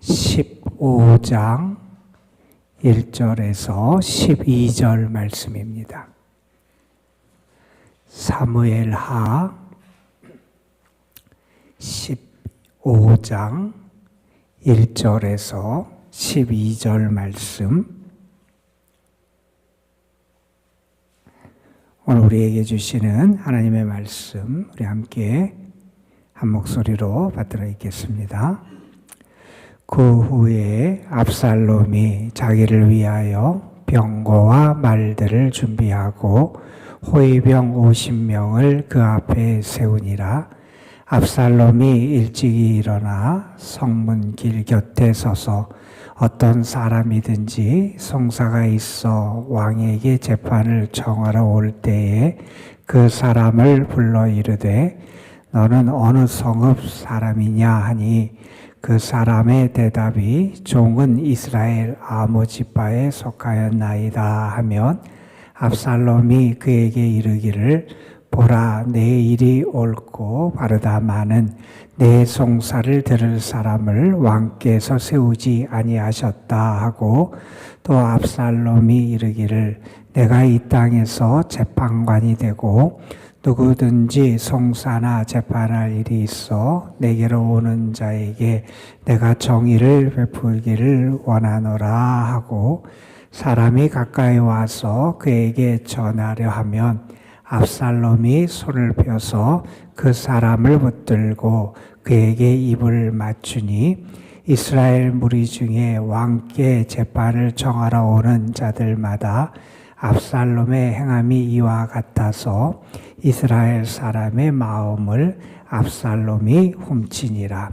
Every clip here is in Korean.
15장 1절에서 12절 말씀입니다. 사무엘하 15장 1절에서 12절 말씀, 오늘 우리에게 주시는 하나님의 말씀, 우리 함께 한 목소리로 받들어 읽겠습니다. 그 후에 압살롬이 자기를 위하여 병거와 말들을 준비하고 호위병 50명을 그 앞에 세우니라. 압살롬이 일찍이 일어나 성문길 곁에 서서 어떤 사람이든지 송사가 있어 왕에게 재판을 청하러 올 때에 그 사람을 불러 이르되 너는 어느 성읍 사람이냐 하니 그 사람의 대답이 종은 이스라엘 아무 지파에 속하였나이다 하면 압살롬이 그에게 이르기를 보라, 내 일이 옳고 바르다마는 내 송사를 들을 사람을 왕께서 세우지 아니하셨다 하고, 또 압살롬이 이르기를 내가 이 땅에서 재판관이 되고 누구든지 송사나 재판할 일이 있어 내게로 오는 자에게 내가 정의를 베풀기를 원하노라 하고, 사람이 가까이 와서 그에게 전하려 하면 압살롬이 손을 펴서 그 사람을 붙들고 그에게 입을 맞추니, 이스라엘 무리 중에 왕께 재판을 청하러 오는 자들마다 압살롬의 행함이 이와 같아서 이스라엘 사람의 마음을 압살롬이 훔치니라.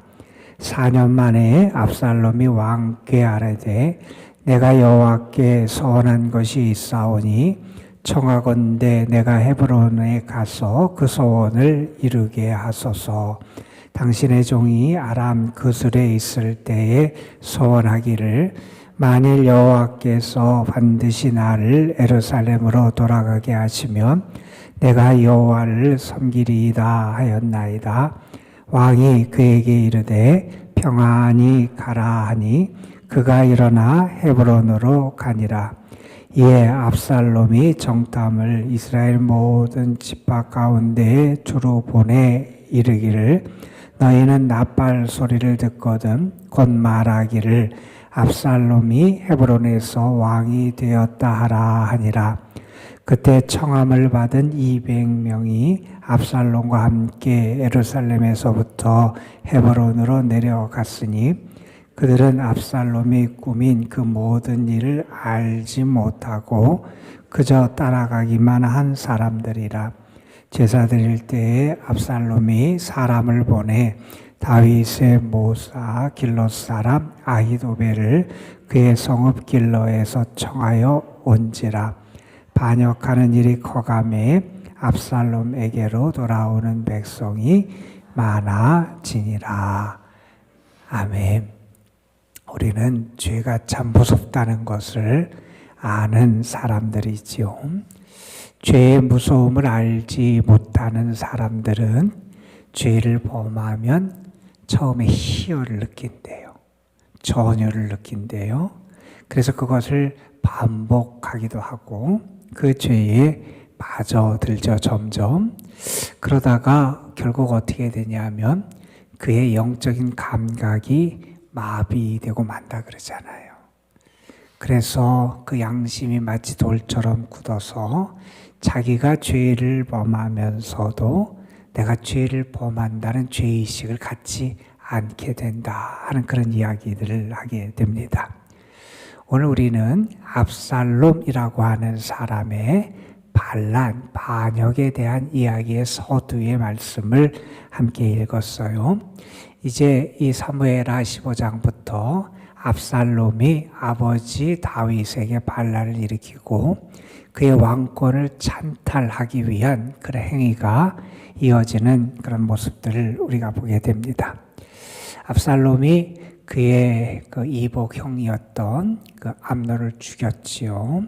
4년 만에 압살롬이 왕께 아뢰되 내가 여호와께 소원한 것이 있사오니 청하건대 내가 헤브론에 가서 그 소원을 이루게 하소서. 당신의 종이 아람 그술에 있을 때에 소원하기를 만일 여호와께서 반드시 나를 예루살렘으로 돌아가게 하시면 내가 여호와를 섬기리이다 하였나이다. 왕이 그에게 이르되 평안히 가라 하니 그가 일어나 헤브론으로 가니라. 이에 압살롬이 정탐을 이스라엘 모든 지파 가운데에 주로 보내 이르기를 너희는 나팔 소리를 듣거든 곧 말하기를 압살롬이 헤브론에서 왕이 되었다 하라 하니라. 그때 청함을 받은 200명이 압살롬과 함께 예루살렘에서부터 헤브론으로 내려갔으니 그들은 압살롬이 꾸민 그 모든 일을 알지 못하고 그저 따라가기만 한 사람들이라. 제사 드릴 때에 압살롬이 사람을 보내 다윗의 모사 길롯 사람 아히도벨을 그의 성읍 길로에서 청하여 온지라. 반역하는 일이 커가매 압살롬에게로 돌아오는 백성이 많아지니라. 아멘. 우리는 죄가 참 무섭다는 것을 아는 사람들이지요. 죄의 무서움을 알지 못하는 사람들은 죄를 범하면 처음에 희열을 느낀대요. 전율을 느낀대요. 그래서 그것을 반복하기도 하고 그 죄에 빠져들죠, 점점. 그러다가 결국 어떻게 되냐면 그의 영적인 감각이 마비되고 만다 그러잖아요. 그래서 그 양심이 마치 돌처럼 굳어서 자기가 죄를 범하면서도 내가 죄를 범한다는 죄의식을 갖지 않게 된다 하는 그런 이야기들을 하게 됩니다. 오늘 우리는 압살롬이라고 하는 사람의 반란, 반역에 대한 이야기의 서두의 말씀을 함께 읽었어요. 이제 이 사무엘하 15장부터 압살롬이 아버지 다윗에게 반란을 일으키고 그의 왕권을 찬탈하기 위한 그런 행위가 이어지는 그런 모습들을 우리가 보게 됩니다. 압살롬이 그의 그 이복 형이었던 그 암논을 죽였지요.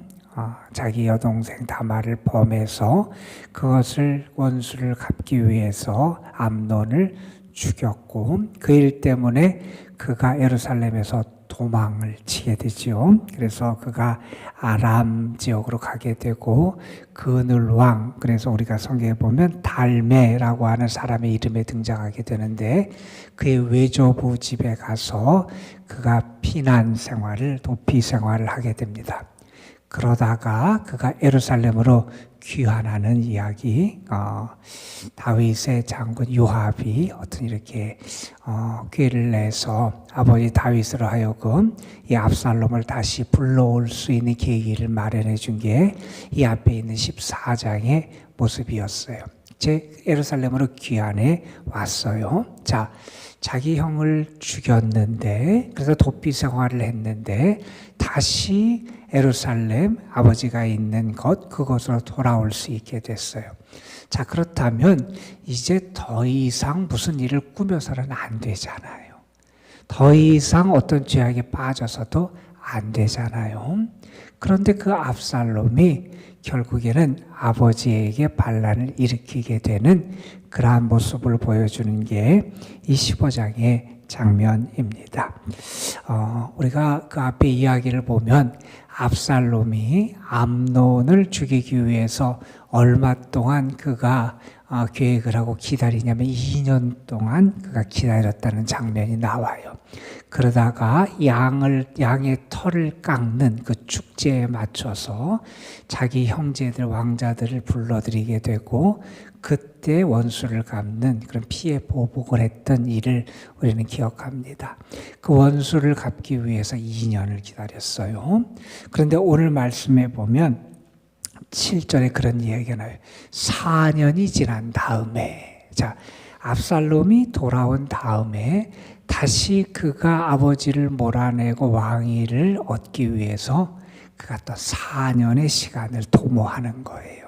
자기 여동생 다말을 범해서 그것을 원수를 갚기 위해서 암논을 죽였고 그 일 때문에 그가 예루살렘에서 도망을 치게 되죠. 그래서 그가 아람 지역으로 가게 되고 그늘 왕, 그래서 우리가 성경에 보면 달메라고 하는 사람의 이름에 등장하게 되는데 그의 외조부 집에 가서 그가 피난 생활을, 도피 생활을 하게 됩니다. 그러다가 그가 예루살렘으로 귀환하는 이야기, 다윗의 장군 요압이 어떤 이렇게 꾀를 내서 아버지 다윗으로 하여금 이 압살롬을 다시 불러올 수 있는 계기를 마련해 준 게 이 앞에 있는 14장의 모습이었어요. 예루살렘으로 귀환해 왔어요. 자, 자기 형을 죽였는데, 그래서 도피 생활을 했는데 다시 예루살렘 아버지가 있는 그곳으로 돌아올 수 있게 됐어요. 자, 그렇다면 이제 더 이상 무슨 일을 꾸며서는 안 되잖아요. 더 이상 어떤 죄악에 빠져서도 안 되잖아요. 그런데 그 압살롬이 결국에는 아버지에게 반란을 일으키게 되는 그러한 모습을 보여주는 게 이 15장의 장면입니다. 우리가 그 앞에 이야기를 보면 압살롬이 암논을 죽이기 위해서 얼마 동안 그가 계획을 하고 기다리냐면 2년 동안 그가 기다렸다는 장면이 나와요. 그러다가 양의 털을 깎는 그 축제에 맞춰서 자기 형제들, 왕자들을 불러들이게 되고 그때 원수를 갚는 그런 피해 보복을 했던 일을 우리는 기억합니다. 그 원수를 갚기 위해서 2년을 기다렸어요. 그런데 오늘 말씀에 보면 7절에 그런 이야기가 나와요. 4년이 지난 다음에, 자, 압살롬이 돌아온 다음에 다시 그가 아버지를 몰아내고 왕위를 얻기 위해서 그가 또 4년의 시간을 도모하는 거예요.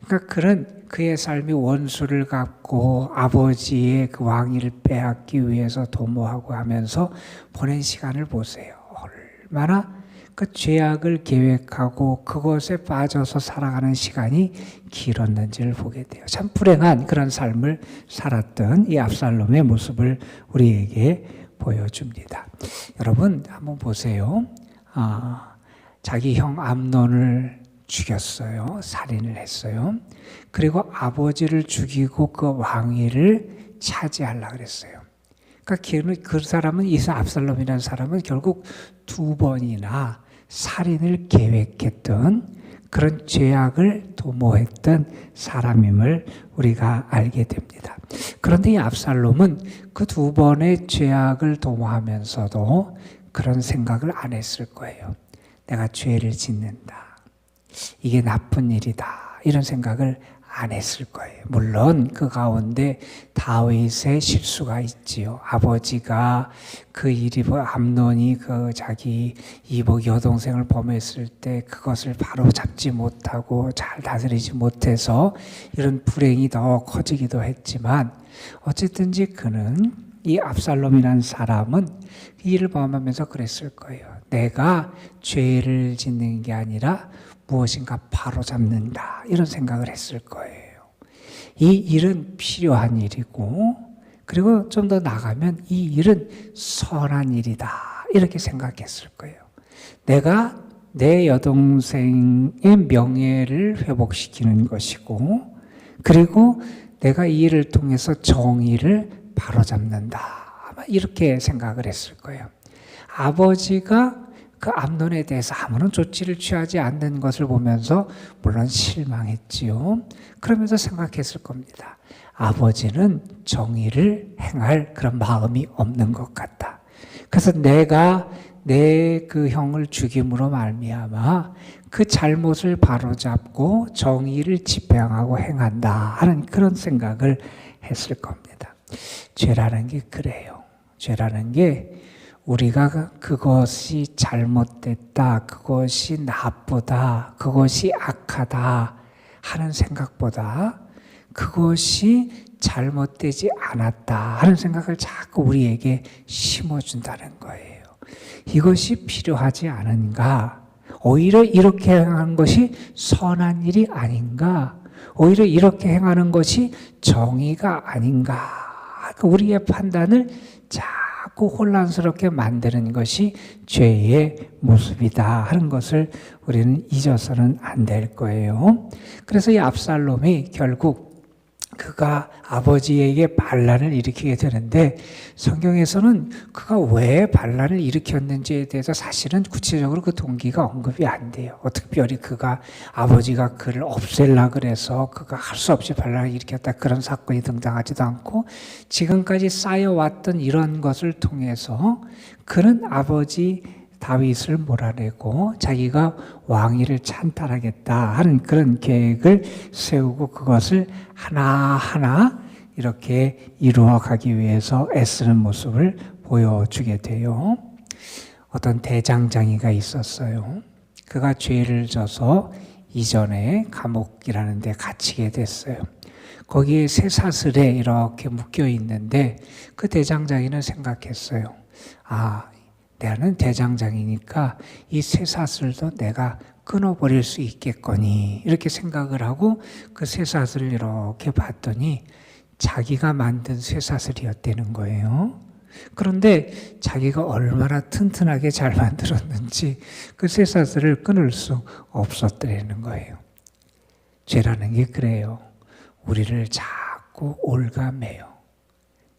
그러니까 그의 삶이 원수를 갚고 아버지의 그 왕위를 빼앗기 위해서 도모하고 하면서 보낸 시간을 보세요. 얼마나 그 죄악을 계획하고 그것에 빠져서 살아가는 시간이 길었는지를 보게 돼요. 참 불행한 그런 삶을 살았던 이 압살롬의 모습을 우리에게 보여줍니다. 여러분 한번 보세요. 자기 형 암논을 죽였어요. 살인을 했어요. 그리고 아버지를 죽이고 그 왕위를 차지하려고 그랬어요. 그러니까 그 사람은, 이 압살롬이라는 사람은 결국 2번이나 살인을 계획했던 그런 죄악을 도모했던 사람임을 우리가 알게 됩니다. 그런데 이 압살롬은 그 2번의 죄악을 도모하면서도 그런 생각을 안 했을 거예요. 내가 죄를 짓는다. 이게 나쁜 일이다. 이런 생각을 안 했을 거예요. 물론 그 가운데 다윗의 실수가 있지요. 아버지가 그 일이, 암논이 그 자기 이복 여동생을 범했을 때 그것을 바로 잡지 못하고 잘 다스리지 못해서 이런 불행이 더 커지기도 했지만 어쨌든지 그는, 이 압살롬이라는 사람은 이 일을 범하면서 그랬을 거예요. 내가 죄를 짓는 게 아니라 무엇인가 바로잡는다, 이런 생각을 했을 거예요. 이 일은 필요한 일이고, 그리고 좀 더 나가면 이 일은 선한 일이다, 이렇게 생각했을 거예요. 내가 내 여동생의 명예를 회복시키는 것이고, 그리고 내가 이 일을 통해서 정의를 바로잡는다, 아마 이렇게 생각을 했을 거예요. 아버지가 그 암논에 대해서 아무런 조치를 취하지 않는 것을 보면서 물론 실망했지요. 그러면서 생각했을 겁니다. 아버지는 정의를 행할 그런 마음이 없는 것 같다. 그래서 내가 내 그 형을 죽임으로 말미암아 그 잘못을 바로잡고 정의를 집행하고 행한다 하는 그런 생각을 했을 겁니다. 죄라는 게 그래요. 죄라는 게 우리가 그것이 잘못됐다, 그것이 나쁘다, 그것이 악하다 하는 생각보다 그것이 잘못되지 않았다 하는 생각을 자꾸 우리에게 심어준다는 거예요. 이것이 필요하지 않은가? 오히려 이렇게 행하는 것이 선한 일이 아닌가? 오히려 이렇게 행하는 것이 정의가 아닌가? 우리의 판단을 자꾸 자꾸 혼란스럽게 만드는 것이 죄의 모습이다 하는 것을 우리는 잊어서는 안 될 거예요. 그래서 이 압살롬이 결국 그가 아버지에게 반란을 일으키게 되는데 성경에서는 그가 왜 반란을 일으켰는지에 대해서 사실은 구체적으로 그 동기가 언급이 안 돼요. 특별히 그가 아버지가 그를 없앨라 그래서 그가 할 수 없이 반란을 일으켰다 그런 사건이 등장하지도 않고 지금까지 쌓여왔던 이런 것을 통해서 그는 아버지 다윗을 몰아내고 자기가 왕위를 찬탈하겠다 하는 그런 계획을 세우고 그것을 하나하나 이렇게 이루어가기 위해서 애쓰는 모습을 보여주게 돼요. 어떤 대장장이가 있었어요. 그가 죄를 져서 이전에 감옥이라는 데 갇히게 됐어요. 거기에 쇠사슬에 이렇게 묶여 있는데 그 대장장이는 생각했어요. 나는 대장장이니까 이 쇠사슬도 내가 끊어버릴 수 있겠거니 이렇게 생각을 하고 그 쇠사슬을 이렇게 봤더니 자기가 만든 쇠사슬이었다는 거예요. 그런데 자기가 얼마나 튼튼하게 잘 만들었는지 그 쇠사슬을 끊을 수 없었다는 거예요. 죄라는 게 그래요. 우리를 자꾸 올가매요.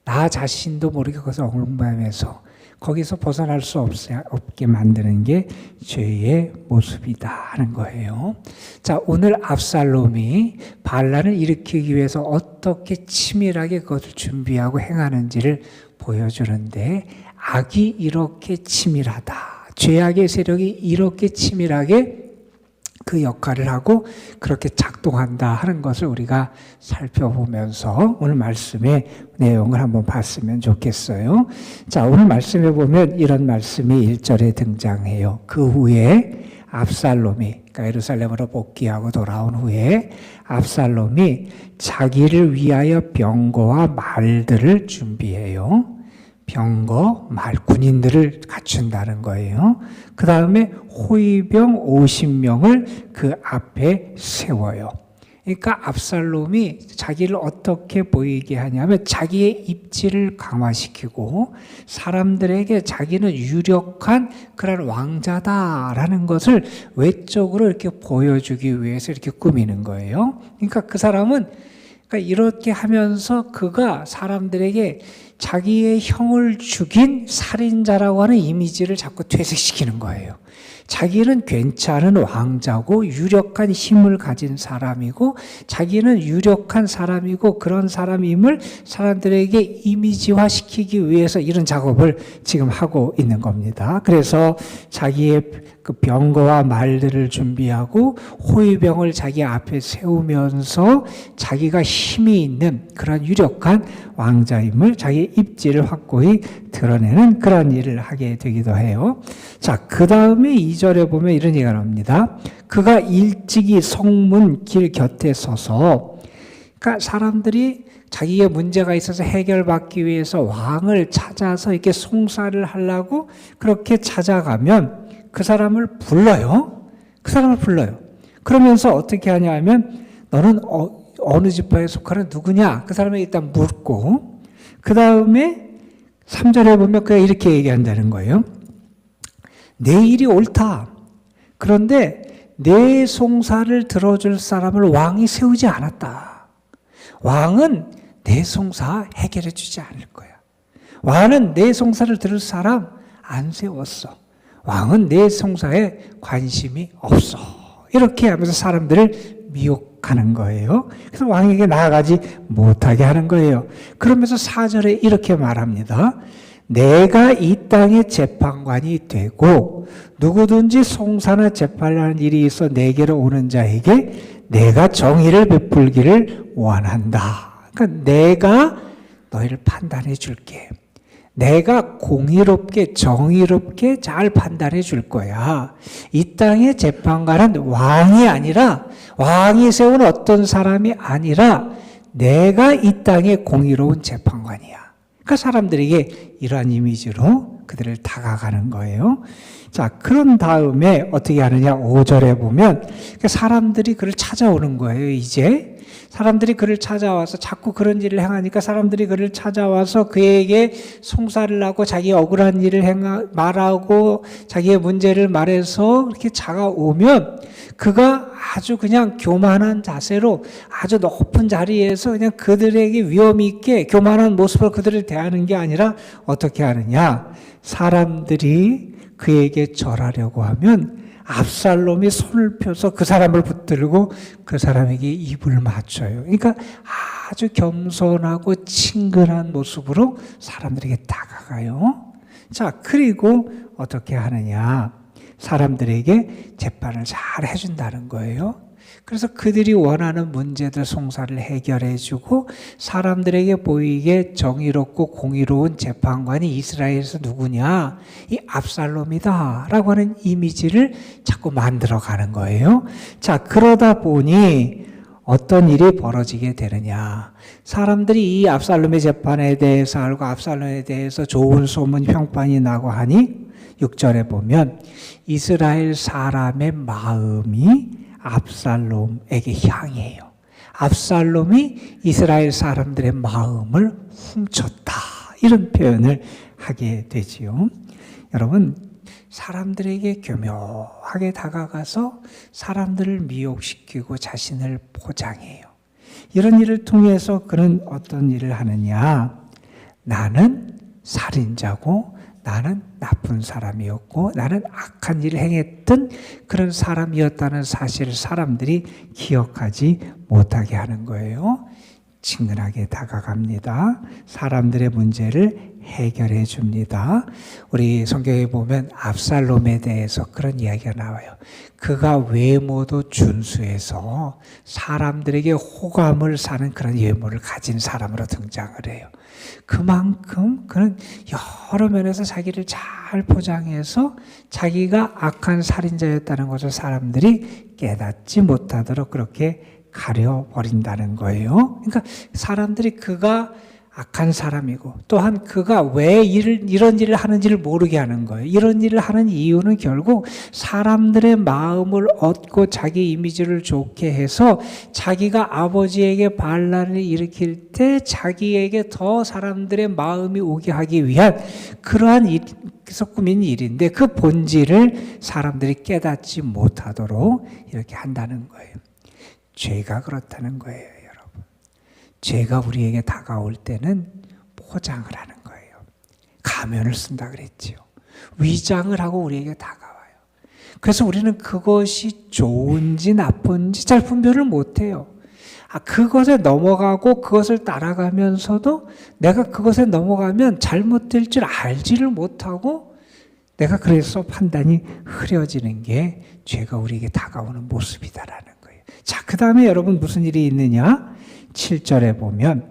나 자신도 모르게 거기서 얽매면서 거기서 벗어날 수 없게 만드는 게 죄의 모습이다 하는 거예요. 자, 오늘 압살롬이 반란을 일으키기 위해서 어떻게 치밀하게 그것을 준비하고 행하는지를 보여주는데 악이 이렇게 치밀하다. 죄악의 세력이 이렇게 치밀하게 그 역할을 하고 그렇게 작동한다 하는 것을 우리가 살펴보면서 오늘 말씀의 내용을 한번 봤으면 좋겠어요. 자, 오늘 말씀에 보면 이런 말씀이 1절에 등장해요. 그 후에 압살롬이, 그러니까 예루살렘으로 복귀하고 돌아온 후에 압살롬이 자기를 위하여 병거와 말들을 준비해요. 병거, 말, 군인들을 갖춘다는 거예요. 그 다음에 호위병 50명을 그 앞에 세워요. 그러니까 압살롬이 자기를 어떻게 보이게 하냐면 자기의 입지를 강화시키고 사람들에게 자기는 유력한 그런 왕자다라는 것을 외적으로 이렇게 보여주기 위해서 이렇게 꾸미는 거예요. 그러니까 그 사람은 이렇게 하면서 그가 사람들에게 자기의 형을 죽인 살인자라고 하는 이미지를 자꾸 퇴색시키는 거예요. 자기는 괜찮은 왕자고 유력한 힘을 가진 사람이고 자기는 유력한 사람이고 그런 사람임을 사람들에게 이미지화시키기 위해서 이런 작업을 지금 하고 있는 겁니다. 그래서 자기의 그 병거와 말들을 준비하고 호위병을 자기 앞에 세우면서 자기가 힘이 있는 그런 유력한 왕자임을 자기의 입지를 확고히 드러내는 그런 일을 하게 되기도 해요. 자, 그 다음에 2절에 보면 이런 얘기가 나옵니다. 그가 일찍이 성문 길 곁에 서서, 그러니까 사람들이 자기의 문제가 있어서 해결받기 위해서 왕을 찾아서 이렇게 송사를 하려고 그렇게 찾아가면 그 사람을 불러요. 그 사람을 불러요. 그러면서 어떻게 하냐 하면 너는 어느 지파에 속하는 누구냐? 그 사람에게 일단 묻고 그 다음에 3절에 보면 그가 이렇게 얘기한다는 거예요. 내 일이 옳다. 그런데 내 송사를 들어줄 사람을 왕이 세우지 않았다. 왕은 내 송사 해결해 주지 않을 거야. 왕은 내 송사를 들을 사람 안 세웠어. 왕은 내 송사에 관심이 없어. 이렇게 하면서 사람들을 미혹하는 거예요. 그래서 왕에게 나아가지 못하게 하는 거예요. 그러면서 4절에 이렇게 말합니다. 내가 이 땅의 재판관이 되고 누구든지 송사나 재판하는 일이 있어 내게로 오는 자에게 내가 정의를 베풀기를 원한다. 그러니까 내가 너희를 판단해 줄게. 내가 공의롭게 정의롭게 잘 판단해 줄 거야. 이 땅의 재판관은 왕이 아니라 왕이 세운 어떤 사람이 아니라 내가 이 땅의 공의로운 재판관이야. 그러니까 사람들에게 이러한 이미지로 그들을 다가가는 거예요. 자, 그런 다음에 어떻게 하느냐? 5절에 보면 사람들이 그를 찾아오는 거예요. 이제 사람들이 그를 찾아와서 자꾸 그런 일을 행하니까 사람들이 그를 찾아와서 그에게 송사를 하고 자기 억울한 일을 말하고 자기의 문제를 말해서 이렇게 다가오면 그가 아주 그냥 교만한 자세로 아주 높은 자리에서 그냥 그들에게 위험 있게 교만한 모습으로 그들을 대하는 게 아니라 어떻게 하느냐? 사람들이 그에게 절하려고 하면 압살롬이 손을 펴서 그 사람을 붙들고 그 사람에게 입을 맞춰요. 그러니까 아주 겸손하고 친근한 모습으로 사람들에게 다가가요. 자, 그리고 어떻게 하느냐? 사람들에게 재판을 잘 해준다는 거예요. 그래서 그들이 원하는 문제들 송사를 해결해주고 사람들에게 보이게 정의롭고 공의로운 재판관이 이스라엘에서 누구냐? 이 압살롬이다 라고 하는 이미지를 자꾸 만들어가는 거예요. 자, 그러다 보니 어떤 일이 벌어지게 되느냐? 사람들이 이 압살롬의 재판에 대해서 알고 압살롬에 대해서 좋은 소문 평판이 나고 하니 6절에 보면 이스라엘 사람의 마음이 압살롬에게 향해요. 압살롬이 이스라엘 사람들의 마음을 훔쳤다. 이런 표현을 하게 되지요. 여러분, 사람들에게 교묘하게 다가가서 사람들을 미혹시키고 자신을 포장해요. 이런 일을 통해서 그는 어떤 일을 하느냐? 나는 살인자고 나는 나쁜 사람이었고 나는 악한 일을 행했던 그런 사람이었다는 사실을 사람들이 기억하지 못하게 하는 거예요. 친근하게 다가갑니다. 사람들의 문제를 해결해 줍니다. 우리 성경에 보면 압살롬에 대해서 그런 이야기가 나와요. 그가 외모도 준수해서 사람들에게 호감을 사는 그런 외모를 가진 사람으로 등장을 해요. 그만큼 그는 여러 면에서 자기를 잘 포장해서 자기가 악한 살인자였다는 것을 사람들이 깨닫지 못하도록 그렇게 가려버린다는 거예요. 그러니까 사람들이 그가 악한 사람이고 또한 그가 왜 이런 일을 하는지를 모르게 하는 거예요. 이런 일을 하는 이유는 결국 사람들의 마음을 얻고 자기 이미지를 좋게 해서 자기가 아버지에게 반란을 일으킬 때 자기에게 더 사람들의 마음이 오게 하기 위한 그러한 그래서 꾸민 일인데 그 본질을 사람들이 깨닫지 못하도록 이렇게 한다는 거예요. 죄가 그렇다는 거예요, 여러분. 죄가 우리에게 다가올 때는 포장을 하는 거예요. 가면을 쓴다 그랬지요. 위장을 하고 우리에게 다가와요. 그래서 우리는 그것이 좋은지 나쁜지 잘 분별을 못해요. 그것에 넘어가고 그것을 따라가면서도 내가 그것에 넘어가면 잘못될 줄 알지를 못하고 내가 그래서 판단이 흐려지는 게 죄가 우리에게 다가오는 모습이다라는 거예요. 자, 그 다음에 여러분 무슨 일이 있느냐? 7절에 보면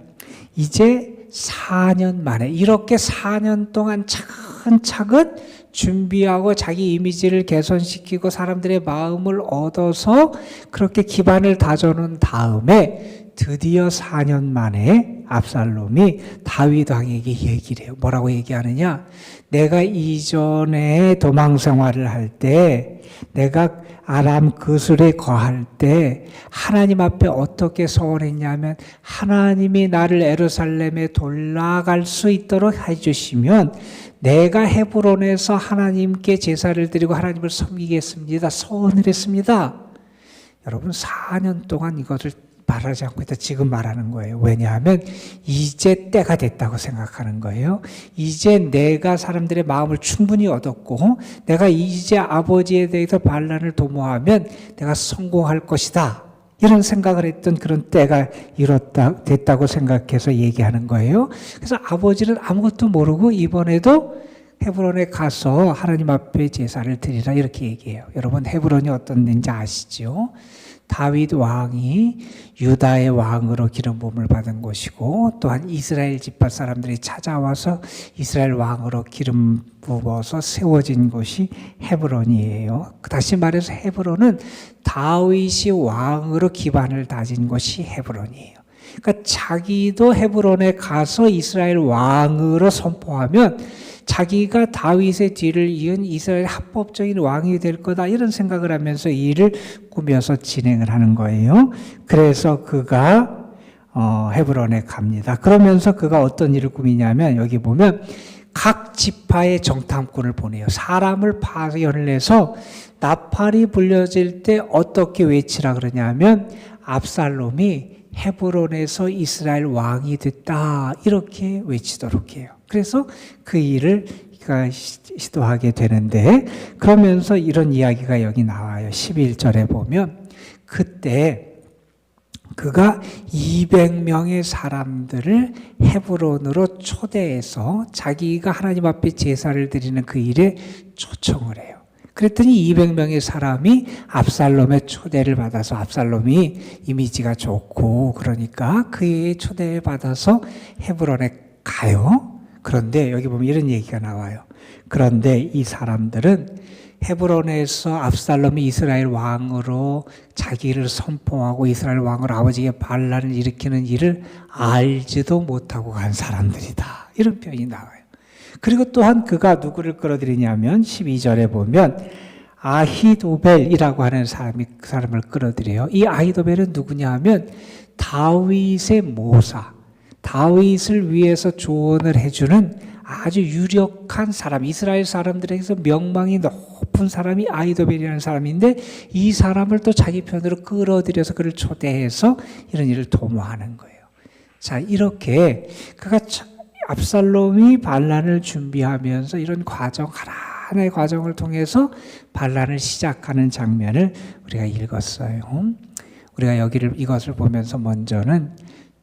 이제 4년 만에 이렇게 4년 동안 차근차근 준비하고 자기 이미지를 개선시키고 사람들의 마음을 얻어서 그렇게 기반을 다져놓은 다음에 드디어 4년 만에 압살롬이 다윗 왕에게 얘기를 해요. 뭐라고 얘기하느냐? 내가 이전에 도망 생활을 할 때 내가 아람 그술에 거할 때 하나님 앞에 어떻게 서원했냐면 하나님이 나를 예루살렘에 돌아갈 수 있도록 해주시면 내가 헤브론에서 하나님께 제사를 드리고 하나님을 섬기겠습니다. 서원을 했습니다. 여러분 4년 동안 이것을 말하지 않고 있다. 지금 말하는 거예요. 왜냐하면 이제 때가 됐다고 생각하는 거예요. 이제 내가 사람들의 마음을 충분히 얻었고 내가 이제 아버지에 대해서 반란을 도모하면 내가 성공할 것이다. 이런 생각을 했던 그런 때가 됐다고 생각해서 얘기하는 거예요. 그래서 아버지는 아무것도 모르고 이번에도 헤브론에 가서 하나님 앞에 제사를 드리라 이렇게 얘기해요. 여러분 헤브론이 어떤 데인지 아시죠? 다윗 왕이 유다의 왕으로 기름 부음을 받은 곳이고 또한 이스라엘 지파 사람들이 찾아와서 이스라엘 왕으로 기름 부어서 세워진 곳이 헤브론이에요. 다시 말해서 헤브론은 다윗이 왕으로 기반을 다진 곳이 헤브론이에요. 그러니까 자기도 헤브론에 가서 이스라엘 왕으로 선포하면 자기가 다윗의 뒤를 이은 이스라엘 합법적인 왕이 될 거다 이런 생각을 하면서 이 일을 꾸며서 진행을 하는 거예요. 그래서 그가 헤브론에 갑니다. 그러면서 그가 어떤 일을 꾸미냐면 여기 보면 각 지파의 정탐꾼을 보내요. 사람을 파견을 해서 나팔이 불려질 때 어떻게 외치라 그러냐면 압살롬이 헤브론에서 이스라엘 왕이 됐다 이렇게 외치도록 해요. 그래서 그 일을 시도하게 되는데 그러면서 이런 이야기가 여기 나와요. 11절에 보면 그때 그가 200명의 사람들을 헤브론으로 초대해서 자기가 하나님 앞에 제사를 드리는 그 일에 초청을 해요. 그랬더니 200명의 사람이 압살롬의 초대를 받아서 압살롬이 이미지가 좋고 그러니까 그의 초대를 받아서 헤브론에 가요. 그런데 여기 보면 이런 얘기가 나와요. 그런데 이 사람들은 헤브론에서 압살롬이 이스라엘 왕으로 자기를 선포하고 이스라엘 왕으로 아버지의 반란을 일으키는 일을 알지도 못하고 간 사람들이다. 이런 표현이 나와요. 그리고 또한 그가 누구를 끌어들이냐면 12절에 보면 아히도벨이라고 하는 그 사람을 끌어들여요. 이 아히도벨은 누구냐 하면 다윗의 모사, 다윗을 위해서 조언을 해주는 아주 유력한 사람, 이스라엘 사람들에게서 명망이 높은 사람이 아히도벨이라는 사람인데 이 사람을 또 자기 편으로 끌어들여서 그를 초대해서 이런 일을 도모하는 거예요. 자, 이렇게 그가 압살롬이 반란을 준비하면서 이런 과정, 하나의 과정을 통해서 반란을 시작하는 장면을 우리가 읽었어요. 우리가 이것을 보면서 먼저는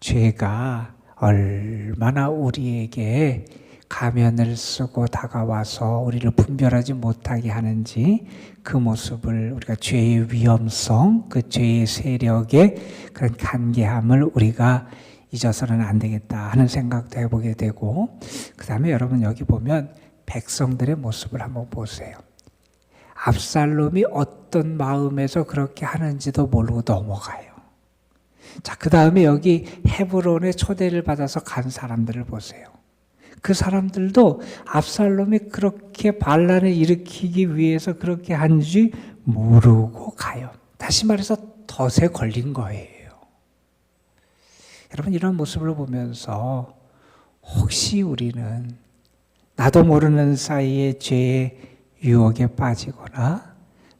죄가 얼마나 우리에게 가면을 쓰고 다가와서 우리를 분별하지 못하게 하는지 그 모습을 우리가 죄의 위험성, 그 죄의 세력의 그런 간계함을 우리가 잊어서는 안 되겠다 하는 생각도 해보게 되고 그 다음에 여러분 여기 보면 백성들의 모습을 한번 보세요. 압살롬이 어떤 마음에서 그렇게 하는지도 모르고 넘어가요. 자, 그 다음에 여기 헤브론에 초대를 받아서 간 사람들을 보세요. 그 사람들도 압살롬이 그렇게 반란을 일으키기 위해서 그렇게 한지 모르고 가요. 다시 말해서 덫에 걸린 거예요. 여러분 이런 모습을 보면서 혹시 우리는 나도 모르는 사이에 죄의 유혹에 빠지거나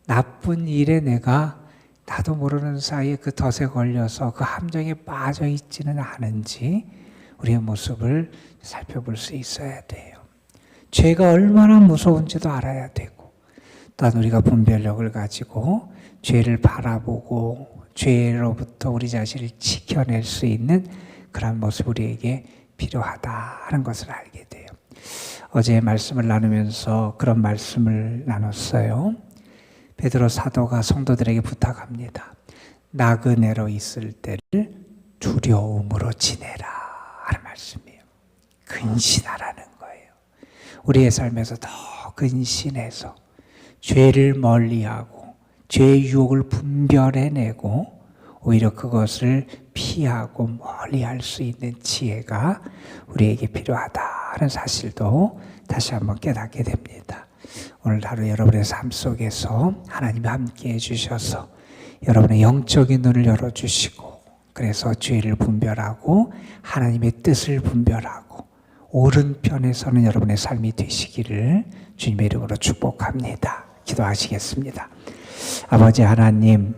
나쁜 일에 내가 나도 모르는 사이에 그 덫에 걸려서 그 함정에 빠져 있지는 않은지 우리의 모습을 살펴볼 수 있어야 돼요. 죄가 얼마나 무서운지도 알아야 되고 또한 우리가 분별력을 가지고 죄를 바라보고 죄로부터 우리 자신을 지켜낼 수 있는 그런 모습 우리에게 필요하다 하는 것을 알게 돼요. 어제 말씀을 나누면서 그런 말씀을 나눴어요. 베드로 사도가 성도들에게 부탁합니다. 나그네로 있을 때를 두려움으로 지내라 하는 말씀이에요. 근신하라는 거예요. 우리의 삶에서 더 근신해서 죄를 멀리하고 죄의 유혹을 분별해내고 오히려 그것을 피하고 멀리할 수 있는 지혜가 우리에게 필요하다는 사실도 다시 한번 깨닫게 됩니다. 오늘 하루 여러분의 삶 속에서 하나님이 함께해 주셔서 여러분의 영적인 눈을 열어주시고 그래서 죄를 분별하고 하나님의 뜻을 분별하고 옳은 편에 서는 여러분의 삶이 되시기를 주님의 이름으로 축복합니다. 기도하시겠습니다. 아버지 하나님,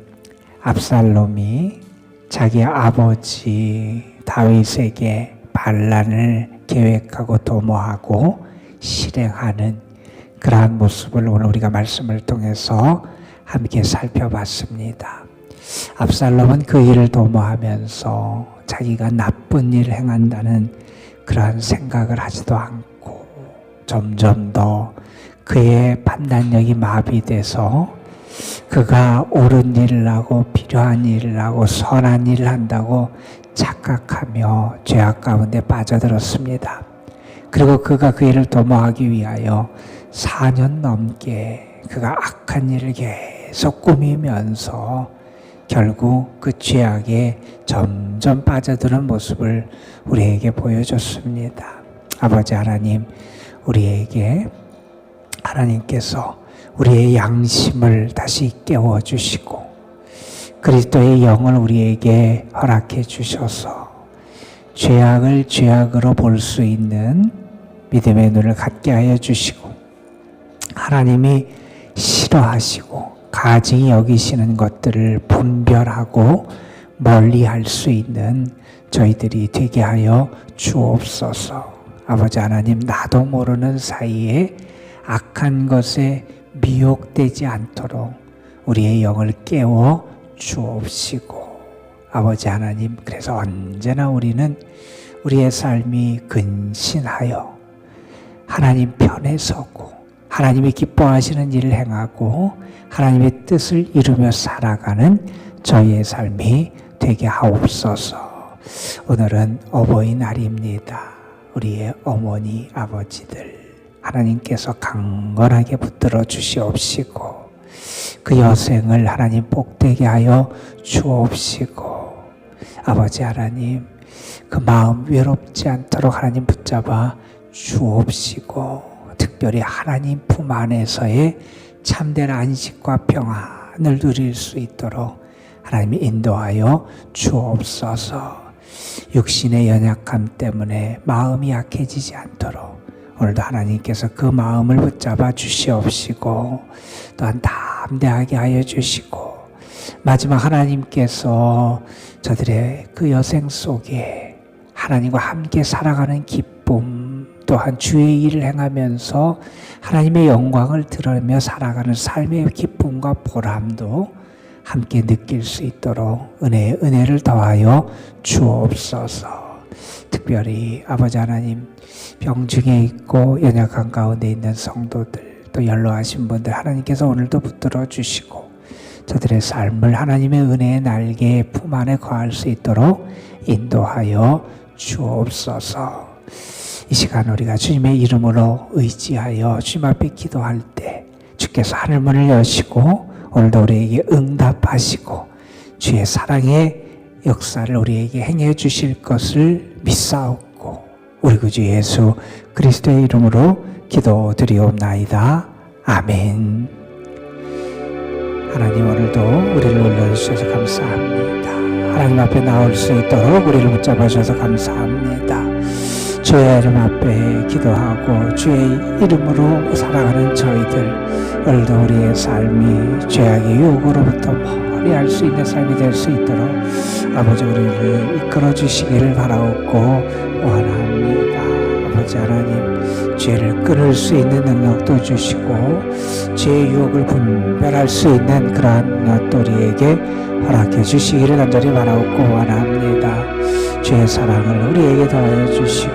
압살롬이 자기 아버지 다윗에게 반란을 계획하고 도모하고 실행하는 그러한 모습을 오늘 우리가 말씀을 통해서 함께 살펴봤습니다. 압살롬은 그 일을 도모하면서 자기가 나쁜 일을 행한다는 그러한 생각을 하지도 않고 점점 더 그의 판단력이 마비돼서 그가 옳은 일을 하고 필요한 일을 하고 선한 일을 한다고 착각하며 죄악 가운데 빠져들었습니다. 그리고 그가 그 일을 도모하기 위하여 4년 넘게 그가 악한 일을 계속 꾸미면서 결국 그 죄악에 점점 빠져드는 모습을 우리에게 보여줬습니다. 아버지 하나님, 우리에게 하나님께서 우리의 양심을 다시 깨워주시고 그리스도의 영을 우리에게 허락해 주셔서 죄악을 죄악으로 볼 수 있는 믿음의 눈을 갖게 하여 주시고 하나님이 싫어하시고 가증히 여기시는 것들을 분별하고 멀리할 수 있는 저희들이 되게 하여 주옵소서. 아버지 하나님, 나도 모르는 사이에 악한 것에 미혹되지 않도록 우리의 영을 깨워 주옵시고 아버지 하나님, 그래서 언제나 우리는 우리의 삶이 근신하여 하나님 편에 서고 하나님이 기뻐하시는 일을 행하고 하나님의 뜻을 이루며 살아가는 저희의 삶이 되게 하옵소서. 오늘은 어버이날입니다. 우리의 어머니 아버지들 하나님께서 강건하게 붙들어 주시옵시고 그 여생을 하나님 복되게 하여 주옵시고 아버지 하나님, 그 마음 외롭지 않도록 하나님 붙잡아 주옵시고 특별히 하나님 품 안에서의 참된 안식과 평안을 누릴 수 있도록 하나님이 인도하여 주옵소서. 육신의 연약함 때문에 마음이 약해지지 않도록 오늘도 하나님께서 그 마음을 붙잡아 주시옵시고 또한 담대하게 하여 주시고 마지막 하나님께서 저들의 그 여생 속에 하나님과 함께 살아가는 기쁨 또한 주의 일을 행하면서 하나님의 영광을 드러내며 살아가는 삶의 기쁨과 보람도 함께 느낄 수 있도록 은혜를 더하여 주옵소서. 특별히 아버지 하나님, 병중에 있고 연약한 가운데 있는 성도들 또 연로하신 분들 하나님께서 오늘도 붙들어 주시고 저들의 삶을 하나님의 은혜의 날개의 품 안에 거할 수 있도록 인도하여 주옵소서. 이 시간 우리가 주님의 이름으로 의지하여 주님 앞에 기도할 때 주께서 하늘문을 여시고 오늘도 우리에게 응답하시고 주의 사랑의 역사를 우리에게 행해 주실 것을 믿사옵고 우리 구주 예수 그리스도의 이름으로 기도드리옵나이다. 아멘. 하나님, 오늘도 우리를 올려주셔서 감사합니다. 하나님 앞에 나올 수 있도록 우리를 붙잡아 주셔서 감사합니다. 주의 이름 앞에 기도하고 주의 이름으로 살아가는 저희들 오늘도 우리의 삶이 죄악의 유혹으로부터 멀리 할 수 있는 삶이 될 수 있도록 아버지 우리를 이끌어 주시기를 바라옵고 원합니다. 아버지 하나님, 죄를 끊을 수 있는 능력도 주시고 죄의 유혹을 분별할 수 있는 그러한 것 우리에게 허락해 주시기를 간절히 바라옵고 원합니다. 주의 사랑을 우리에게 더하여 주시고